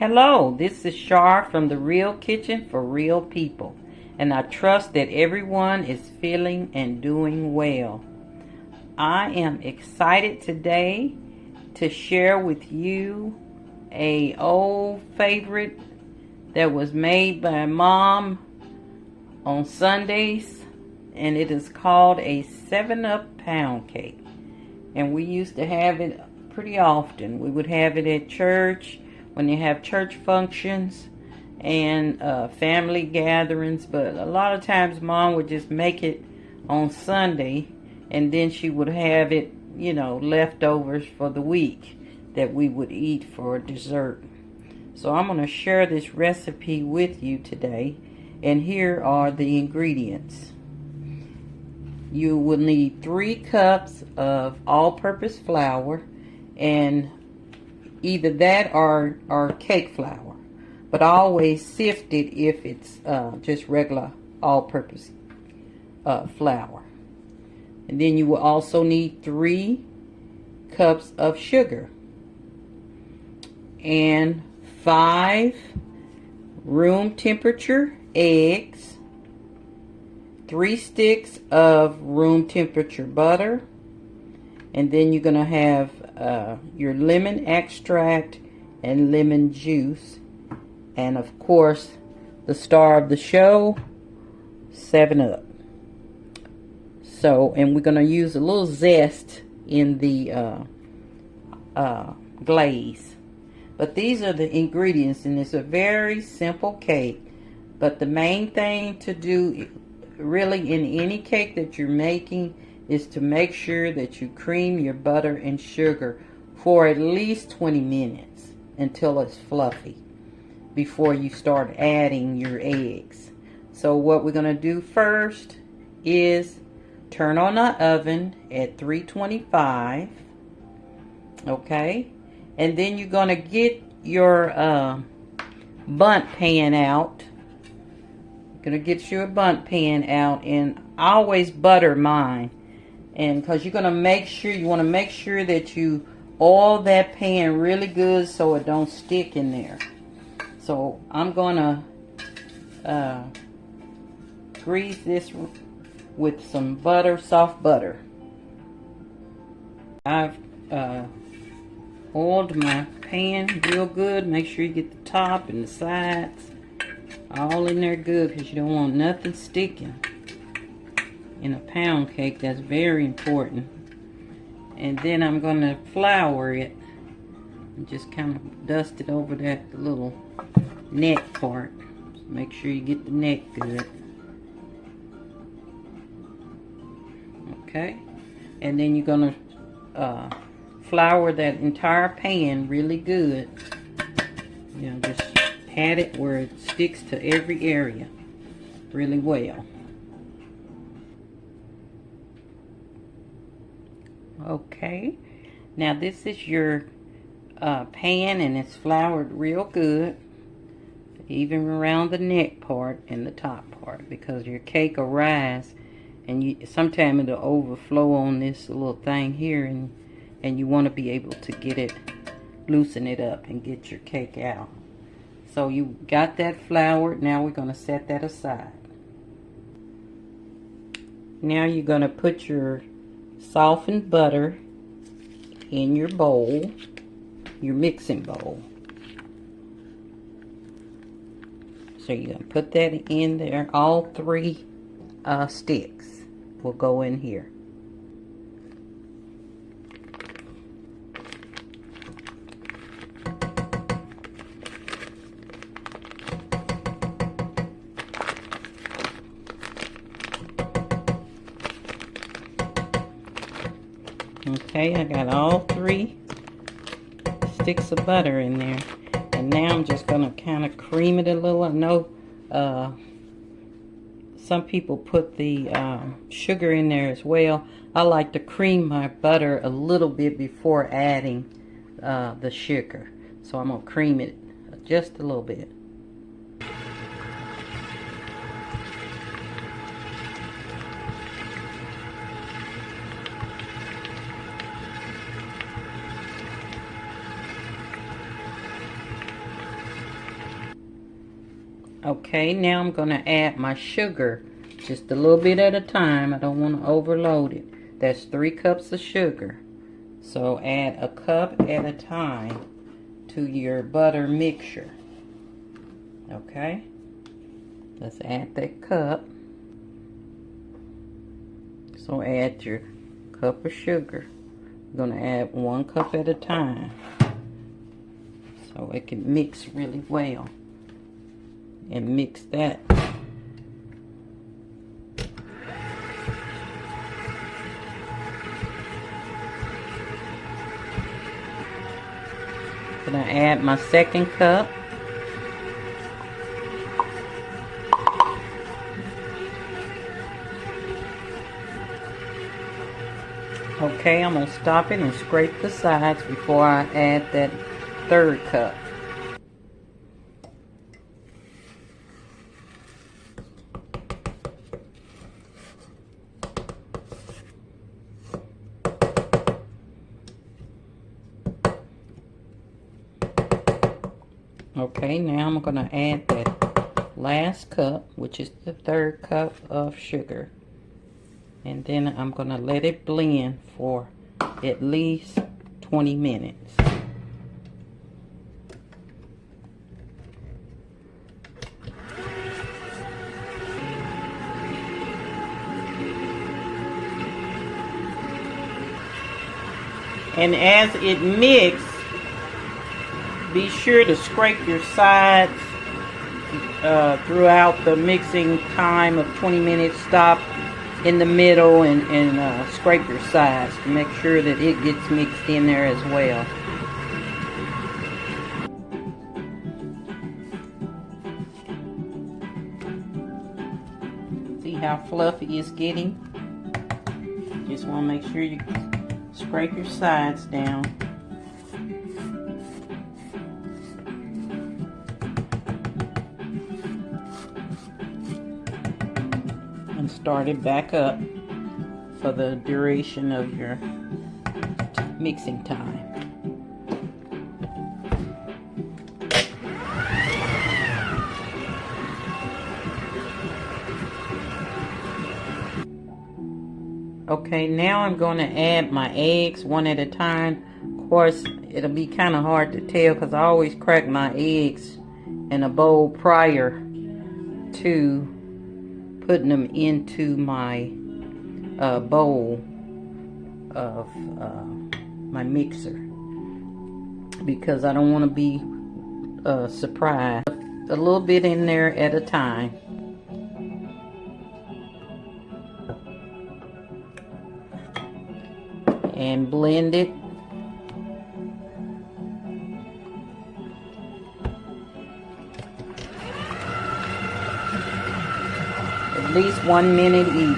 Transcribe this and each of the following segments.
Hello, this is Shar from The Real Kitchen for Real People, and I trust that everyone is feeling and doing well. I am excited today to share with you a old favorite that was made by Mom on Sundays, and it is called a 7-Up pound cake. And we used to have it pretty often. We would have it at church when you have church functions and family gatherings, but a lot of times Mom would just make it on Sunday, and then she would have it, leftovers for the week that we would eat for dessert. So I'm going to share this recipe with you today, and here are the ingredients. You will need 3 cups of all-purpose flour, and either that or cake flour, but always sift it if it's just regular all-purpose flour. And then you will also need 3 cups of sugar and 5 room temperature eggs, 3 sticks of room temperature butter, and then you're going to have your lemon extract and lemon juice, and of course the star of the show, 7-Up. So, and we're going to use a little zest in the glaze. But these are the ingredients, and it's a very simple cake. But the main thing to do really in any cake that you're making is to make sure that you cream your butter and sugar for at least 20 minutes until it's fluffy before you start adding your eggs. So what we're going to do first is turn on the oven at 325, okay? And then you're going to get your Bundt pan out. You're going to get your Bundt pan out, and I always butter mine. And because you want to make sure that you oil that pan really good so it don't stick in there. So I'm going to grease this with some butter, soft butter. I've oiled my pan real good. Make sure you get the top and the sides all in there good, because you don't want nothing sticking in a pound cake. That's very important. And then I'm going to flour it and just kind of dust it over that little neck part. So make sure you get the neck good. Okay, and then you're going to flour that entire pan really good. Just pat it where it sticks to every area really well. Okay, now this is your pan, and it's floured real good, even around the neck part and the top part, because your cake will rise, and sometimes it'll overflow on this little thing here, and you want to be able to get it, loosen it up and get your cake out. So you got that floured. Now we're going to set that aside. Now you're going to put your softened butter in your bowl, your mixing bowl. So you're going to put that in there. All 3 sticks will go in here. Okay, I got all 3 sticks of butter in there. And now I'm just going to kind of cream it a little. I know some people put the sugar in there as well. I like to cream my butter a little bit before adding the sugar. So I'm going to cream it just a little bit. Okay, now I'm going to add my sugar just a little bit at a time. I don't want to overload it. That's 3 cups of sugar. So add a cup at a time to your butter mixture. Okay, let's add that cup. So add your cup of sugar. I'm going to add 1 cup at a time so it can mix really well. And mix that. Gonna add my 2nd cup. Okay, I'm gonna stop it and scrape the sides before I add that 3rd cup. Okay, now I'm going to add that last cup, which is the 3rd cup of sugar. And then I'm going to let it blend for at least 20 minutes. And as it mixes, be sure to scrape your sides throughout the mixing time of 20 minutes. Stop in the middle and scrape your sides to make sure that it gets mixed in there as well. See how fluffy it's getting? Just want to make sure you scrape your sides down. And start it back up for the duration of your mixing time. Okay, now I'm going to add my eggs one at a time. Of course, it'll be kind of hard to tell because I always crack my eggs in a bowl prior to putting them into my bowl of my mixer, because I don't want to be surprised. A little bit in there at a time. And blend it. At least 1 minute each.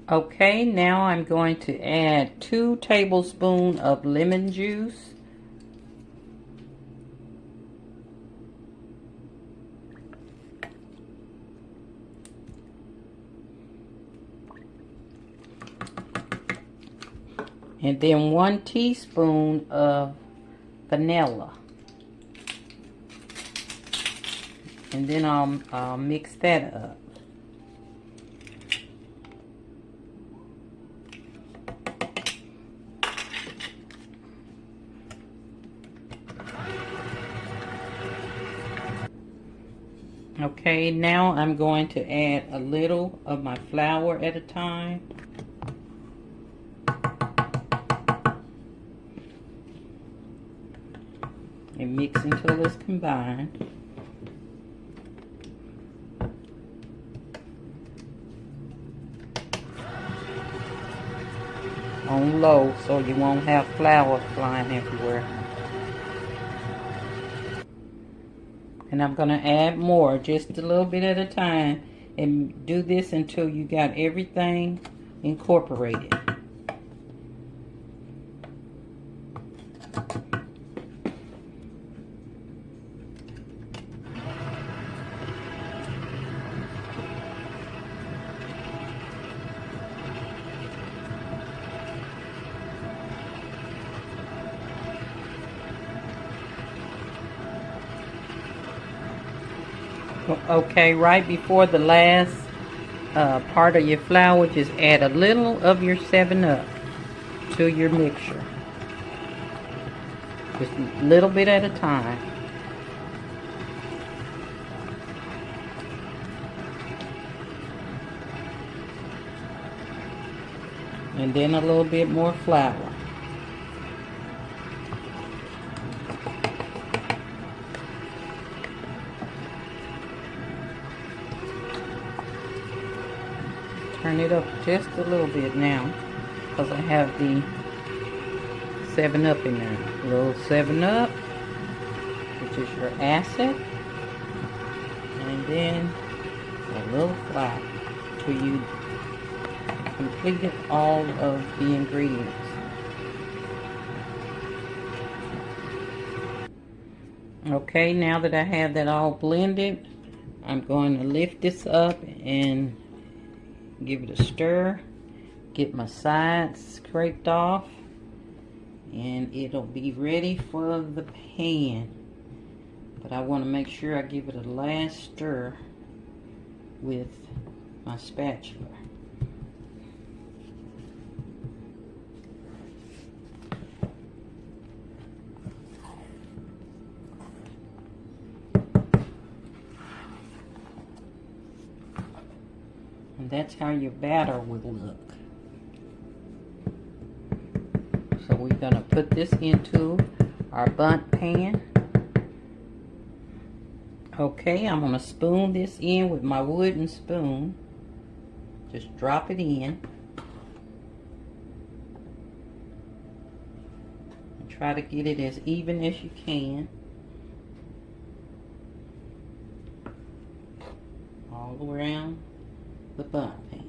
Okay, now I'm going to add 2 tablespoons of lemon juice. And then 1 teaspoon of vanilla. And then I'll mix that up. Okay, now I'm going to add a little of my flour at a time. And mix until it's combined. On low so you won't have flour flying everywhere. And I'm going to add more, just a little bit at a time, and do this until you got everything incorporated. Okay, right before the last part of your flour, just add a little of your 7-Up to your mixture. Just a little bit at a time. And then a little bit more flour. Turn it up just a little bit now, because I have the 7-Up in there. A little 7-Up, which is your acid, and then a little flour till you completed all of the ingredients. Okay, now that I have that all blended, I'm going to lift this up and give it a stir, get my sides scraped off, and it'll be ready for the pan. But I want to make sure I give it a last stir with my spatula. And that's how your batter will look. So we're going to put this into our Bundt pan. Okay, I'm going to spoon this in with my wooden spoon. Just drop it in. And try to get it as even as you can. All around the Bundt pan.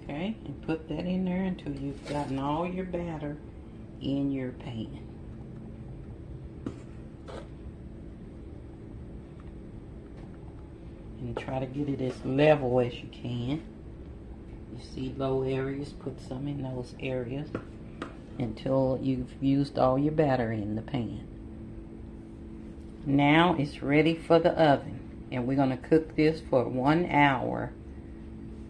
Okay, and put that in there until you've gotten all your batter in your pan. And try to get it as level as you can. You see low areas, put some in those areas until you've used all your batter in the pan. Now it's ready for the oven, and we're going to cook this for 1 hour.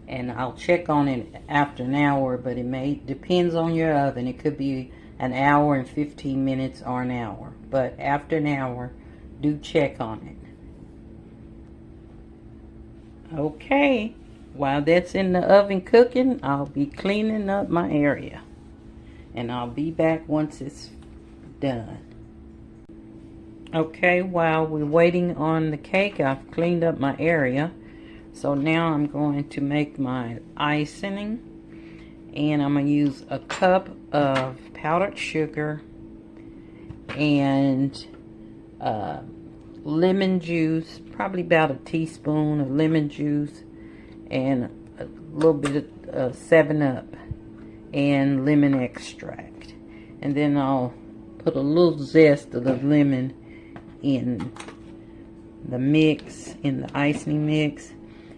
And I'll check on it after an hour, but it depends on your oven. It could be an hour and 15 minutes or an hour, but after an hour, do check on it. Okay, while that's in the oven cooking, I'll be cleaning up my area, and I'll be back once it's done. Okay, while we're waiting on the cake, I've cleaned up my area. So now I'm going to make my icing, and I'm going to use a cup of powdered sugar and lemon juice, probably about a teaspoon of lemon juice, and a little bit of 7-Up and lemon extract. And then I'll put a little zest of the lemon in the mix, in the icing mix.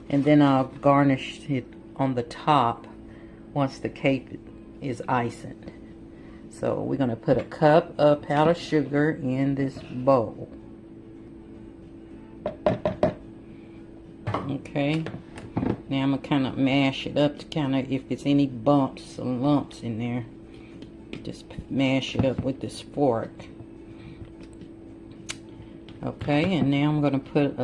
And then I'll garnish it on the top once the cake is icing. So we're going to put a cup of powdered sugar in this bowl. Okay, now I'm going to kind of mash it up to kind of, if it's any bumps or lumps in there, just mash it up with this fork. Okay, and now I'm going to put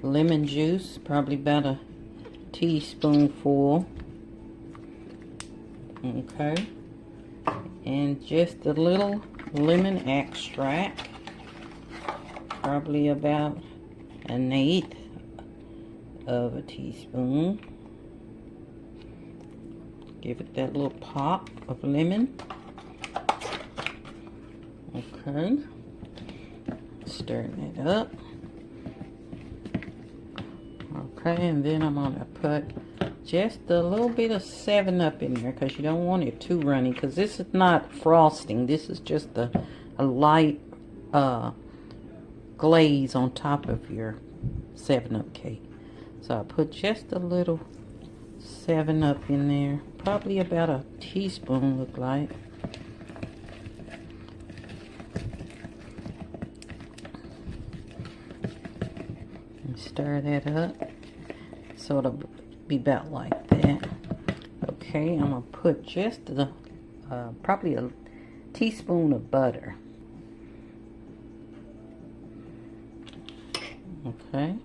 lemon juice, probably about a teaspoonful. Okay, and just a little lemon extract, probably about 1/8 of a teaspoon. Give it that little pop of lemon. Okay, stir that up. Okay, and then I'm gonna put just a little bit of 7-Up in there, because you don't want it too runny, because this is not frosting. This is just a light glaze on top of your 7-Up cake. So I put just a little 7-Up in there, probably about a teaspoon, look like. And stir that up so it'll be about like that. Okay, I'm gonna put just probably a teaspoon of butter. Okay,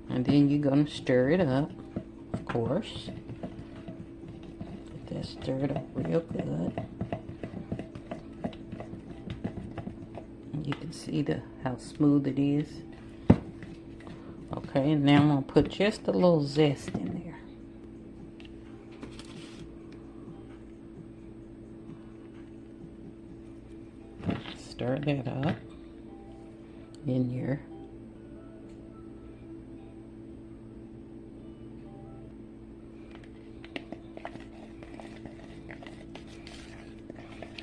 and then you're gonna stir it up, of course. Get that stirred up real good. You can see how smooth it is. Okay, and now I'm gonna put just a little zest in there. Stir that up in your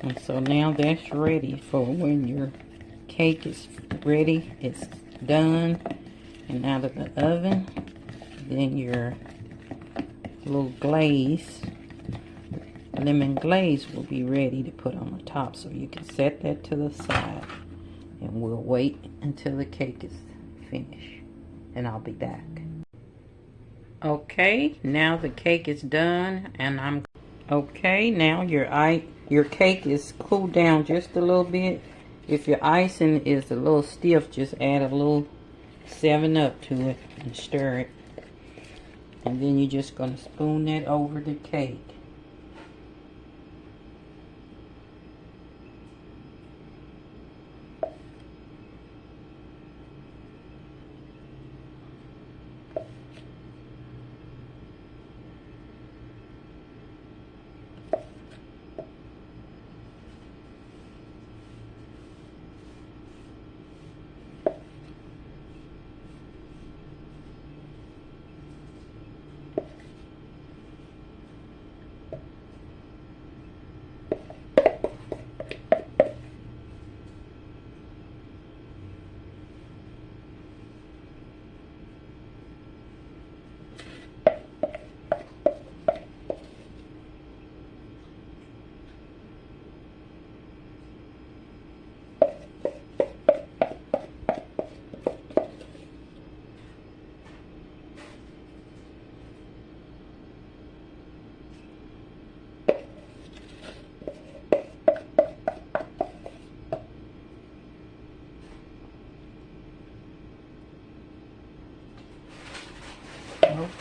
and so now that's ready for when your cake is ready, it's done and out of the oven. Then your little glaze, lemon glaze, will be ready to put on the top. So you can set that to the side, and we'll wait until the cake is finished, and I'll be back. Okay, now the cake is done, and okay, now your cake is cooled down just a little bit. If your icing is a little stiff, just add a little 7-Up to it and stir it. And then you're just going to spoon that over the cake.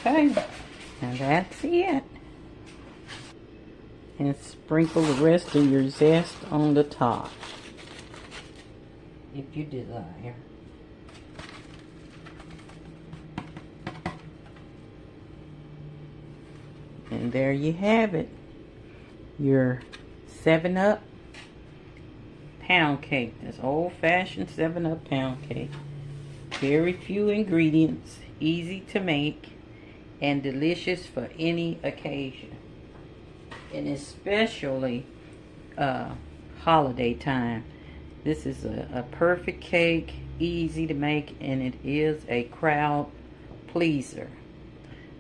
Okay, and that's it. And sprinkle the rest of your zest on the top, if you desire. And there you have it, your 7-Up pound cake. This old-fashioned 7-Up pound cake. Very few ingredients, easy to make, and delicious for any occasion, and especially holiday time. This is a perfect cake, easy to make, and it is a crowd pleaser.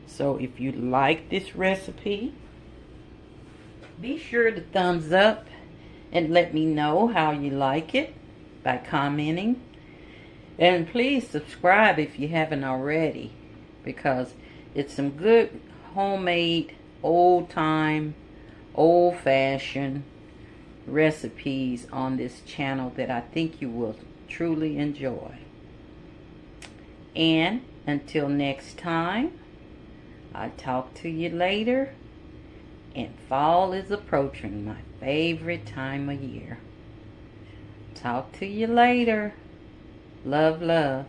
So if you like this recipe, Be sure to thumbs up and let me know how you like it by commenting. And please subscribe if you haven't already, because it's some good homemade, old-time, old-fashioned recipes on this channel that I think you will truly enjoy. And until next time, I'll talk to you later. And fall is approaching, my favorite time of year. Talk to you later. Love, love.